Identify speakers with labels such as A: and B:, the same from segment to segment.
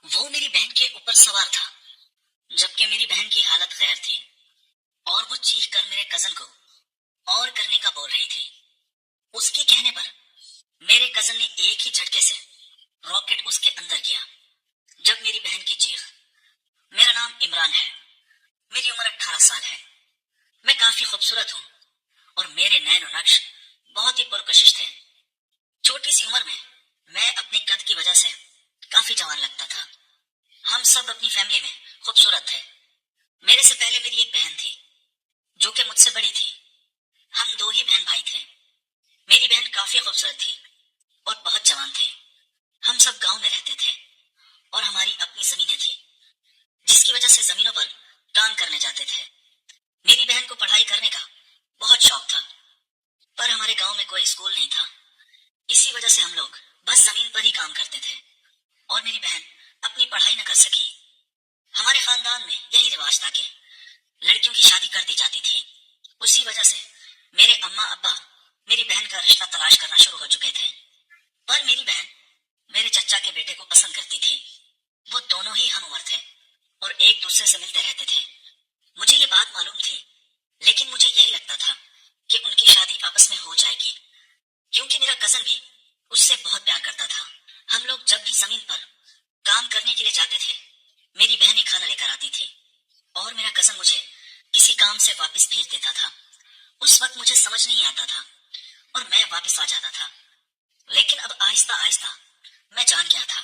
A: وہ میری بہن کے اوپر سوار تھا جبکہ میری بہن کی حالت غیر تھی اور وہ چیخ کر میرے کزن کو اور کرنے کا بول رہی تھی۔ اس کے کہنے پر میرے کزن نے ایک ہی جھٹکے سے راکٹ اس کے اندر کیا۔ جب میری بہن کی چیخ، میرا نام عمران ہے، میری عمر 18 سال ہے، میں کافی خوبصورت ہوں اور میرے نین و نقش بہت ہی پرکشش تھے۔ چھوٹی سی عمر میں میں اپنے قد کی وجہ سے کافی جوان لگتا تھا۔ ہم سب اپنی فیملی میں خوبصورت تھے۔ میرے سے پہلے میری ایک بہن تھی جو کہ مجھ سے بڑی تھی۔ ہم دو ہی بہن بھائی تھے۔ میری بہن کافی خوبصورت تھی اور بہت جوان تھے۔ ہم سب گاؤں میں رہتے تھے اور ہماری اپنی زمینیں تھی جس کی وجہ سے زمینوں پر کام کرنے جاتے تھے۔ میری بہن کو پڑھائی کرنے کا بہت شوق تھا پر ہمارے گاؤں میں کوئی اسکول نہیں تھا، اسی وجہ سے ہم لوگ بس زمین پر ہی کام کرتے تھے اور میری بہن اپنی پڑھائی نہ کر سکی۔ ہمارے خاندان میں یہی رواج تھا کہ لڑکیوں کی شادی کر دی جاتی تھی۔ اسی وجہ سے میرے اماں ابا میری بہن کا رشتہ تلاش کرنا شروع ہو چکے تھے، پر میری بہن میرے چچا کے بیٹے کو پسند کرتی تھی۔ وہ دونوں ہی ہم عمر تھے اور ایک دوسرے سے ملتے رہتے تھے۔ مجھے یہ بات معلوم تھی لیکن مجھے یہی لگتا تھا کہ ان کی شادی آپس میں ہو جائے گی کیونکہ میرا کزن بھی اس سے بہت پیار کرتا تھا۔ ہم لوگ جب بھی زمین پر کام کرنے کے لیے جاتے تھے میری بہن ہی کھانا لے کر آتی تھی اور میرا کزن مجھے کسی کام سے واپس بھیج دیتا تھا۔ اس وقت مجھے سمجھ نہیں آتا تھا اور میں واپس آ جاتا تھا، لیکن اب آہستہ آہستہ میں جان گیا تھا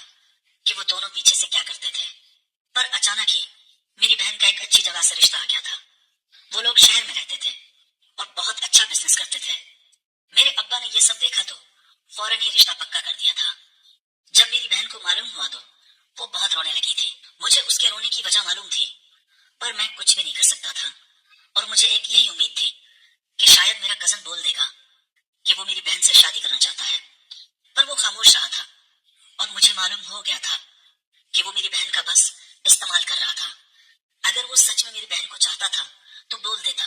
A: کہ وہ دونوں پیچھے سے کیا کرتے تھے۔ پر اچانک ہی میری بہن کا ایک اچھی جگہ سے رشتہ آ گیا تھا۔ وہ لوگ شہر میں رہتے تھے اور بہت اچھا بزنس کرتے تھے۔ میرے ابا نے یہ سب دیکھا تو فوراً ہی رشتہ پکا کر دیا تھا۔ جب میری بہن کو معلوم ہوا تو وہ بہت رونے لگی تھی۔ مجھے اس کے رونے کی وجہ معلوم تھی پر میں کچھ بھی نہیں کر سکتا تھا اور مجھے ایک یہی امید تھی کہ شاید میرا کزن بول دے گا کہ وہ میری بہن سے شادی کرنا چاہتا ہے، پر وہ خاموش رہا تھا اور مجھے معلوم ہو گیا تھا کہ وہ میری بہن کا بس استعمال کر رہا تھا۔ اگر وہ سچ میں میری بہن کو چاہتا تھا تو بول دیتا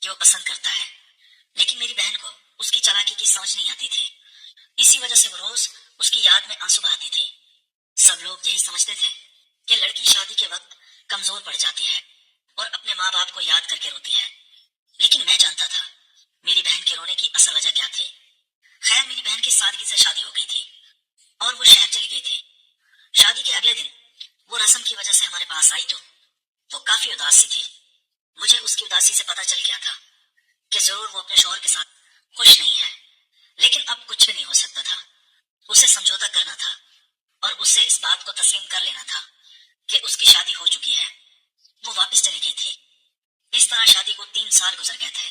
A: کہ وہ پسند کرتا ہے، لیکن میری بہن کو اس کی چالاکی کی سمجھ نہیں آتی تھی۔ اسی وجہ سے وہ روز اس کی یاد میں آنسو بہاتی تھی۔ سب لوگ یہی سمجھتے تھے کہ لڑکی شادی کے وقت کمزور پڑ جاتی ہے اور اپنے ماں باپ کو یاد کر کے روتی ہے، لیکن میں جانتا تھا میری بہن کے رونے کی اصل وجہ کیا تھی۔ خیر میری بہن کی سادگی سے شادی ہو گئی تھی اور وہ شہر چلی گئی تھی۔ شادی کے اگلے دن وہ رسم کی وجہ سے ہمارے پاس آئی تو وہ کافی اداس سی تھی۔ مجھے اس کی اداسی سے پتا چل گیا تھا کہ ضرور وہ اپنے شوہر کے ساتھ خوش نہیں ہے، لیکن اب کچھ بھی نہیں ہو سکتا تھا۔ اسے سمجھوتا کرنا تھا اور اسے اس بات کو تسلیم کر لینا تھا کہ اس کی شادی ہو چکی ہے۔ وہ واپس چلی گئی تھی۔ اس طرح شادی کو 3 سال گزر گئے تھے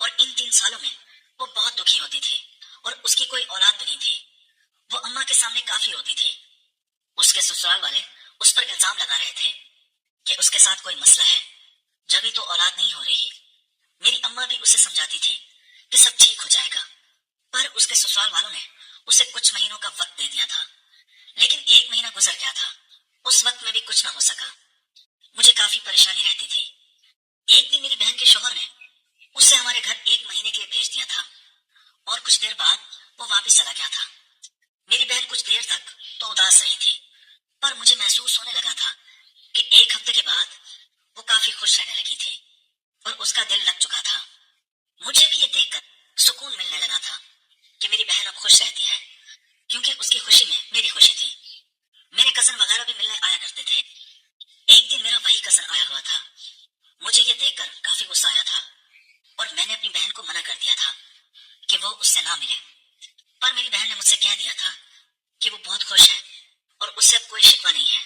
A: اور ان 3 سالوں میں وہ بہت دکھی ہوتی تھی اور اس کی کوئی اولاد بھی نہیں تھی۔ وہ اماں کے سامنے کافی روتی تھی۔ اس کے سسرال والے اس پر الزام لگا رہے تھے کہ اس کے ساتھ کوئی مسئلہ ہے، جبھی تو اولاد نہیں ہو رہی۔ میری اماں بھی اسے سمجھاتی تھی کہ سب ٹھیک ہو جائے گا، پر اس کے سسرال والوں نے اسے کچھ مہینوں کا وقت دے دیا تھا، لیکن 1 مہینہ گزر گیا تھا۔ اس وقت میں بھی کچھ نہ ہو سکا۔ مجھے کافی پریشانی رہتی تھی۔ ایک دن میری بہن کے شوہر نے اسے ہمارے گھر 1 مہینے کے لیے بھیج دیا تھا اور کچھ دیر بعد وہ واپس چلا گیا تھا۔ میری بہن کچھ دیر تک تو اداس رہی تھی، پر مجھے محسوس ہونے لگا تھا کہ 1 ہفتے کے بعد وہ کافی خوش رہنے لگی تھی اور اس کا دل لگ چکا تھا۔ مجھے بھی یہ دیکھ کر سکون ملنے لگا تھا کہ میری بہن اب خوش رہتی ہے، کیونکہ اس کی خوشی میں میری خوشی تھی۔ میرے کزن وغیرہ بھی ملنے آیا کرتے تھے۔ ایک دن میرا وہی کزن آیا ہوا تھا۔ مجھے یہ دیکھ کر کافی غصہ آیا تھا اور میں نے اپنی بہن کو منع کر دیا تھا کہ وہ اس سے نہ ملے، پر میری بہن نے مجھ سے کہہ دیا تھا کہ وہ بہت خوش ہے اور اس سے اب کوئی شکوہ نہیں ہے،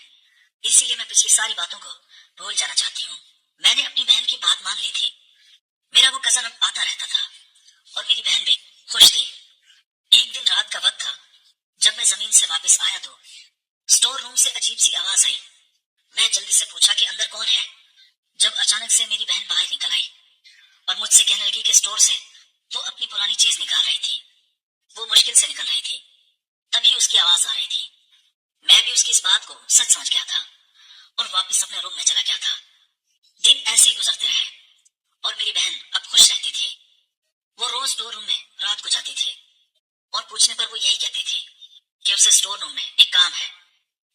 A: اسی لیے میں پچھلی ساری باتوں کو بھول جانا چاہتی ہوں۔ میں نے اپنی بہن کی بات مان لی تھی۔ میرا وہ کزن اب آتا رہتا تھا اور میری بہن بھی خوش تھی۔ ایک دن رات کا وقت تھا۔ جب میں زمین سے واپس آیا تو اسٹور روم سے عجیب سی آواز آئی۔ میں جلدی سے پوچھا کہ اندر کون ہے، جب اچانک سے میری بہن باہر نکل آئی اور مجھ سے کہنے لگی کہ اسٹور سے وہ اپنی پرانی چیز نکال رہی تھی۔ وہ مشکل سے نکل رہی تھی، تبھی اس کی آواز آ رہی تھی۔ میں بھی اس کی اس بات کو سچ سمجھ گیا تھا اور واپس اپنے روم میں چلا گیا تھا۔ دن ایسے ہی گزرتے رہے اور میری بہن اب خوش رہتی تھی۔ وہ روز اسٹور روم میں رات کو جاتی تھی اور پوچھنے پر وہ یہی کہتی تھی کہ اسے اسٹور روم میں ایک کام ہے۔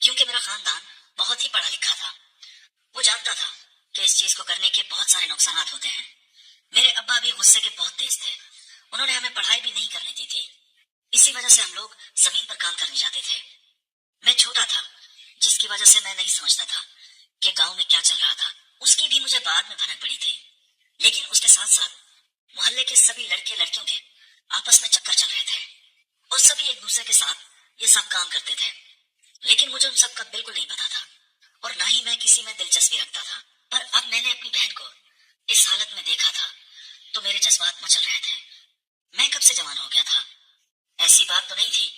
A: کیونکہ میرا خاندان بہت ہی پڑھا لکھا تھا۔ وہ جانتا تھا کہ اس چیز کو کرنے کے بہت سارے نقصانات ہوتے ہیں۔ میرے ابا بھی غصے کے بہت تیز تھے، انہوں نے ہمیں پڑھائی بھی نہیں کرنے دی تھی، اسی وجہ سے ہم لوگ زمین پر کام کرنے جاتے تھے۔ میں چھوٹا تھا، جس کی وجہ سے میں نہیں سمجھتا تھا کہ گاؤں میں کیا چل رہا تھا۔ اس کی بھی مجھے بعد میں بھنک پڑی تھی، لیکن اس کے ساتھ ساتھ محلے کے سبھی لڑکے لڑکیوں کے آپس میں چکر چل رہے تھے اور سبھی ایک دوسرے کے ساتھ یہ سب کام کرتے تھے، لیکن مجھے ان سب کا بالکل نہیں پتا تھا اور نہ ہی میں کسی میں دلچسپی رکھتا تھا۔ پر اب میں نے اپنی بہن کو اس حالت میں دیکھا تھا تو میرے جذبات مچل رہے تھے۔ میں کب سے جوان ہو گیا تھا، ایسی بات تو نہیں تھی